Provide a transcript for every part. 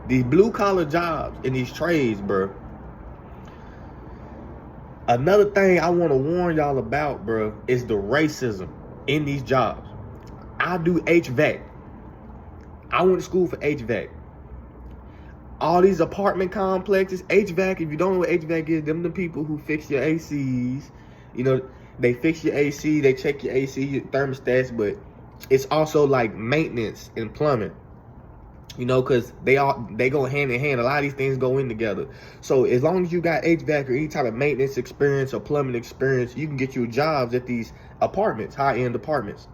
These blue collar jobs and these trades, bro. Another thing I want to warn y'all about, bro, is the racism in these jobs. I do HVAC. I went to school for HVAC. All these apartment complexes, HVAC, if you don't know what HVAC is, them the people who fix your ACs. You know, they fix your AC, they check your AC, your thermostats, but it's also like maintenance and plumbing. You know, because they go hand in hand. A lot of these things go in together. So as long as you got HVAC or any type of maintenance experience or plumbing experience, you can get you jobs at these apartments, high-end apartments.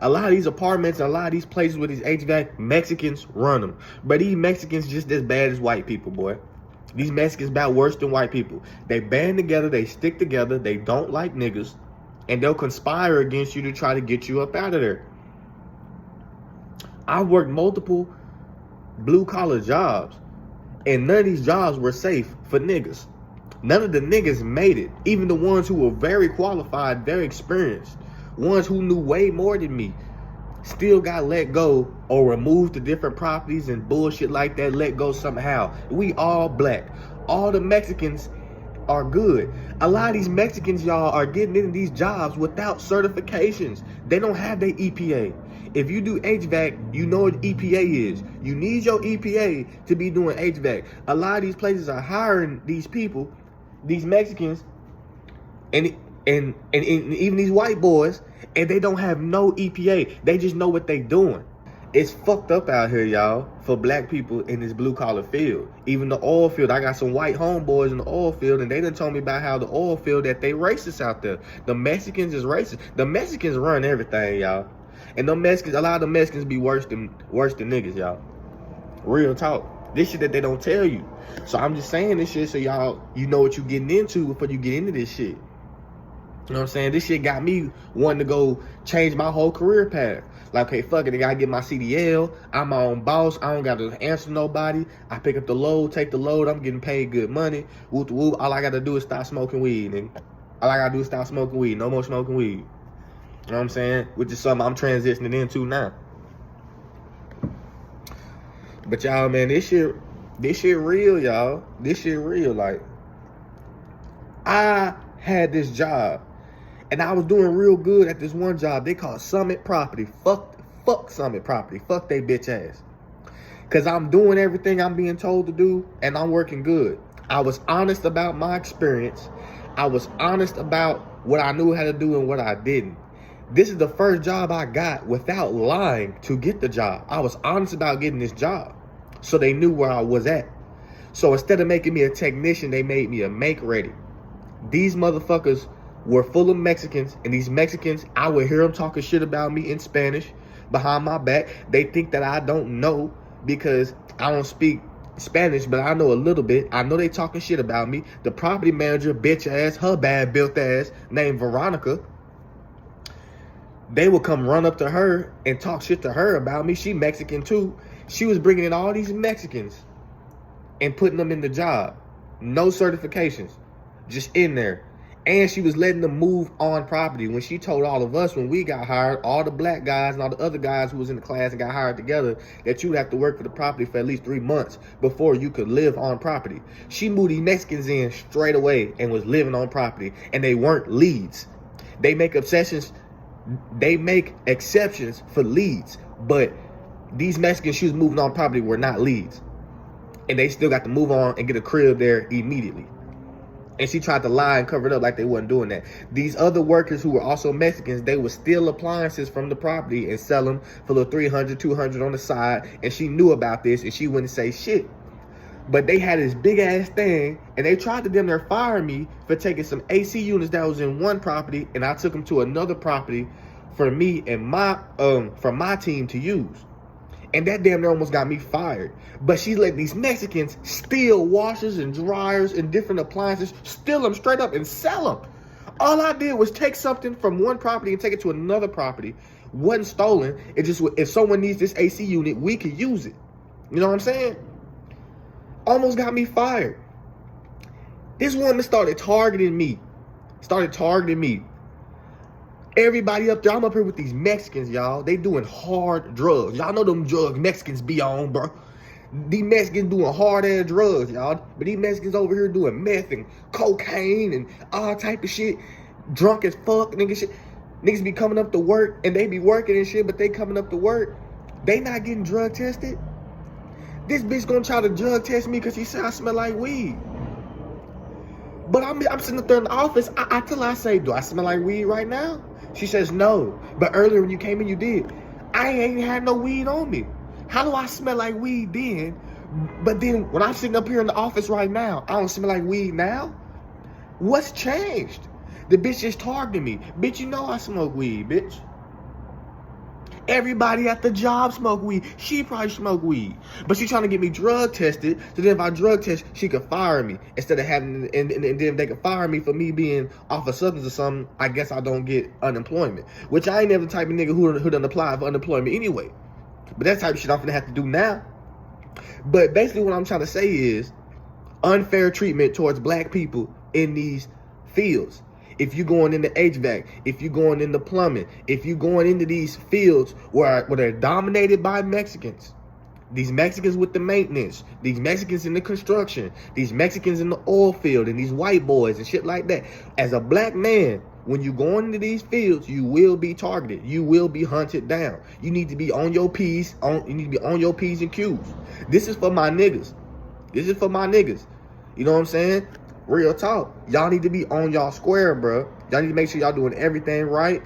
A lot of these apartments and a lot of these places with these HVAC, Mexicans run them. But these Mexicans just as bad as white people, boy. These Mexicans about worse than white people. They band together, they stick together, they don't like niggas, and they'll conspire against you to try to get you up out of there. I've worked multiple blue-collar jobs, and none of these jobs were safe for niggas. None of the niggas made it. Even the ones who were very qualified, very experienced, ones who knew way more than me, still got let go or removed to different properties and bullshit like that, let go somehow. We all black. All the Mexicans are good. A lot of these Mexicans, y'all, are getting into these jobs without certifications. They don't have their EPA. If you do HVAC, you know what EPA is. You need your EPA to be doing HVAC. A lot of these places are hiring these people, these Mexicans, and even these white boys, and they don't have no EPA. They just know what they doing. It's fucked up out here, y'all, for black people in this blue-collar field. Even the oil field, I got some white homeboys in the oil field, and they done told me about how the oil field, that they racist out there. The Mexicans is racist. The Mexicans run everything, y'all. And them Mexicans, a lot of the Mexicans be worse than niggas, y'all. Real talk. This shit that they don't tell you. So I'm just saying this shit so y'all, you know what you getting into before you get into this shit. You know what I'm saying? This shit got me wanting to go change my whole career path. Like, okay, fuck it, I gotta get my CDL. I'm my own boss. I don't gotta answer nobody. I pick up the load, take the load. I'm getting paid good money. Whoop whoop. All I gotta do is stop smoking weed, nigga. All I gotta do is stop smoking weed. No more smoking weed. You know what I'm saying? Which is something I'm transitioning into now. But y'all, man, this shit real, y'all. This shit real. Like, I had this job, and I was doing real good at this one job. They call Summit Property. Fuck Summit Property. Fuck they bitch ass. Cause I'm doing everything I'm being told to do, and I'm working good. I was honest about my experience. I was honest about what I knew how to do and what I didn't. This is the first job I got without lying to get the job. I was honest about getting this job, so they knew where I was at. So instead of making me a technician, they made me a make-ready. These motherfuckers were full of Mexicans, and these Mexicans, I would hear them talking shit about me in Spanish behind my back. They think that I don't know because I don't speak Spanish, but I know a little bit. I know they talking shit about me. The property manager, bitch ass, her bad built ass, named Veronica, they would come run up to her and talk shit to her about me. She Mexican too. She was bringing in all these Mexicans and putting them in the job. No certifications, just in there. And she was letting them move on property. When she told all of us when we got hired, all the black guys and all the other guys who was in the class and got hired together, that you would have to work for the property for at least 3 months before you could live on property. She moved these Mexicans in straight away and was living on property, and they weren't leads. They make exceptions for leads, but these Mexicans she was moving on property were not leads, and they still got to move on and get a crib there immediately. And she tried to lie and cover it up like they wasn't doing that. These other workers who were also Mexicans, they would steal appliances from the property and sell them for the $300, $200 on the side. And she knew about this, and she wouldn't say shit. But they had this big ass thing, and they tried to damn near fire me for taking some AC units that was in one property, and I took them to another property for me and my team to use. And that damn near almost got me fired. But she let these Mexicans steal washers and dryers and different appliances, steal them straight up and sell them. All I did was take something from one property and take it to another property. Wasn't stolen. It just, if someone needs this AC unit, we could use it. You know what I'm saying? Almost got me fired. This woman started targeting me. Everybody up there, I'm up here with these Mexicans, y'all. They doing hard drugs. Y'all know them drugs Mexicans be on, bro. These Mexicans doing hard-ass drugs, y'all. But these Mexicans over here doing meth and cocaine and all type of shit. Drunk as fuck, nigga shit. Niggas be coming up to work and they be working and shit, but they coming up to work. They not getting drug tested. This bitch gonna try to drug test me because she said I smell like weed. But I'm sitting up there in the office. I tell her, I say, do I smell like weed right now? She says no. But earlier when you came in, you did. I ain't had no weed on me. How do I smell like weed then? But then when I'm sitting up here in the office right now, I don't smell like weed now? What's changed? The bitch just targeted me. Bitch, you know I smoke weed, bitch. Everybody at the job smoke weed. She probably smoke weed. But she trying to get me drug tested. So then if I drug test, she could fire me. Instead of having, and then they could fire me for me being off a substance or something, I guess I don't get unemployment. Which I ain't never the type of nigga who done apply for unemployment anyway. But that type of shit I'm gonna have to do now. But basically what I'm trying to say is unfair treatment towards black people in these fields. If you're going into HVAC, if you're going into plumbing, if you're going into these fields where they're dominated by Mexicans, these Mexicans with the maintenance, these Mexicans in the construction, these Mexicans in the oil field, and these white boys and shit like that. As a black man, when you go into these fields, you will be targeted. You will be hunted down. You need to be on your P's. You need to be on your P's and Q's. This is for my niggas. This is for my niggas. You know what I'm saying? Real talk. Y'all need to be on y'all square, bro. Y'all need to make sure y'all doing everything right.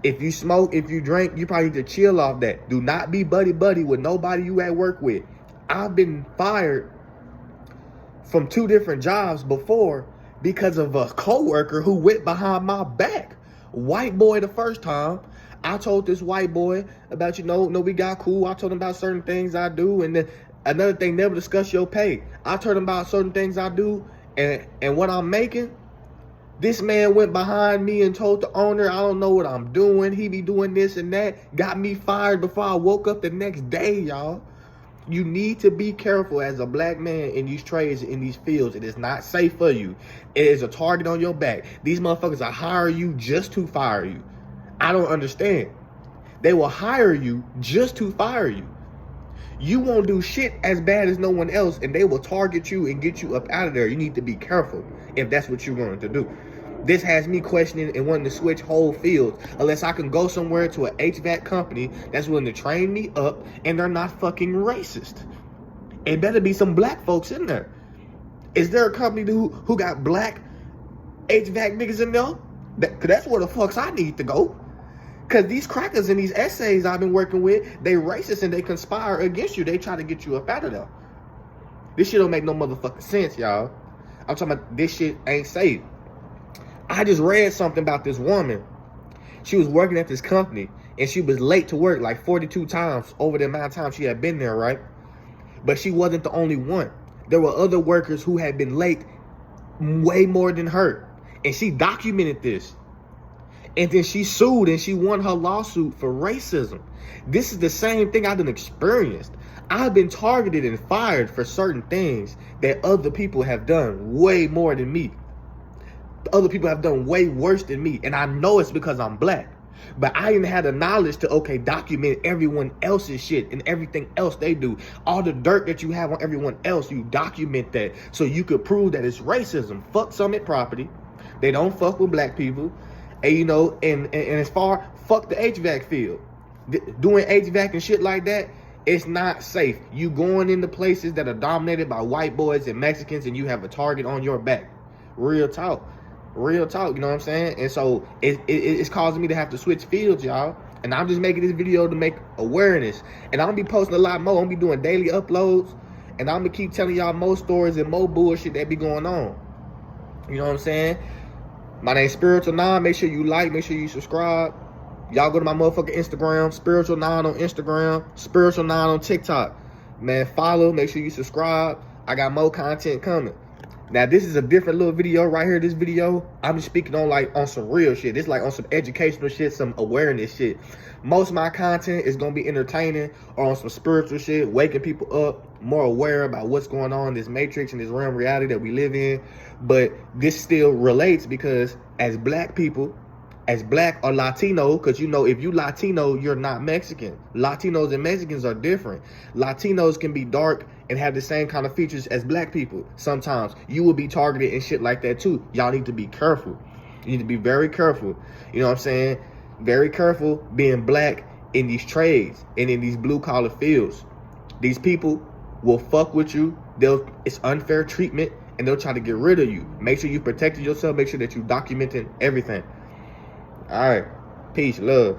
If you smoke, if you drink, you probably need to chill off that. Do not be buddy-buddy with nobody you at work with. I've been fired from 2 different jobs before because of a coworker who went behind my back. White boy the first time. I told this white boy about, no, we got cool. I told him about certain things I do. And then another thing, never discuss your pay. I told him about certain things I do and what I'm making. This man went behind me and told the owner, I don't know what I'm doing. He be doing this and that. Got me fired before I woke up the next day, y'all. You need to be careful as a black man in these trades, in these fields. It is not safe for you. It is a target on your back. These motherfuckers will hire you just to fire you. I don't understand. They will hire you just to fire you. You won't do shit as bad as no one else, and they will target you and get you up out of there. You need to be careful if that's what you're going to do. This has me questioning and wanting to switch whole fields unless I can go somewhere to an HVAC company that's willing to train me up and they're not fucking racist. It better be some black folks in there. Is there a company who got black HVAC niggas in there? Cause that's where the fucks I need to go. Because these crackers and these essays I've been working with, they racist and they conspire against you. They try to get you up out of there. This shit don't make no motherfucking sense, y'all. I'm talking about this shit ain't safe. I just read something about this woman. She was working at this company and she was late to work like 42 times over the amount of time she had been there, right? But she wasn't the only one. There were other workers who had been late way more than her. And she documented this. And then she sued and she won her lawsuit for racism. This is the same thing I've been experienced. I've been targeted and fired for certain things that other people have done way more than me. Other people have done way worse than me. And I know it's because I'm black. But I didn't have the knowledge to, document everyone else's shit and everything else they do. All the dirt that you have on everyone else, you document that so you could prove that it's racism. Fuck Summit Property. They don't fuck with black people. And, and as far, fuck the HVAC field. Doing HVAC and shit like that, it's not safe. You going into places that are dominated by white boys and Mexicans and you have a target on your back. Real talk. Real talk, you know what I'm saying? And so it's causing me to have to switch fields, y'all. And I'm just making this video to make awareness. And I'm going to be posting a lot more. I'm going to be doing daily uploads. And I'm going to keep telling y'all more stories and more bullshit that be going on. You know what I'm saying? My name's Spiritual 9. Make sure you like. Make sure you subscribe. Y'all go to my motherfucking Instagram. Spiritual 9 on Instagram. Spiritual 9 on TikTok. Man, follow. Make sure you subscribe. I got more content coming. Now, this is a different little video right here. This video, I'm just speaking on some real shit. It's like on some educational shit, some awareness shit. Most of my content is going to be entertaining or on some spiritual shit, waking people up, more aware about what's going on in this matrix and this realm reality that we live in. But this still relates because as black people, as black or Latino, because you know, if you Latino, you're not Mexican. Latinos and Mexicans are different. Latinos can be dark and have the same kind of features as black people. Sometimes you will be targeted and shit like that too. Y'all need to be careful. You need to be very careful. You know what I'm saying? Very careful being black in these trades and in these blue collar fields. These people will fuck with you. It's unfair treatment, and they'll try to get rid of you. Make sure you protected yourself. Make sure that you documenting everything. All right. Peace, love.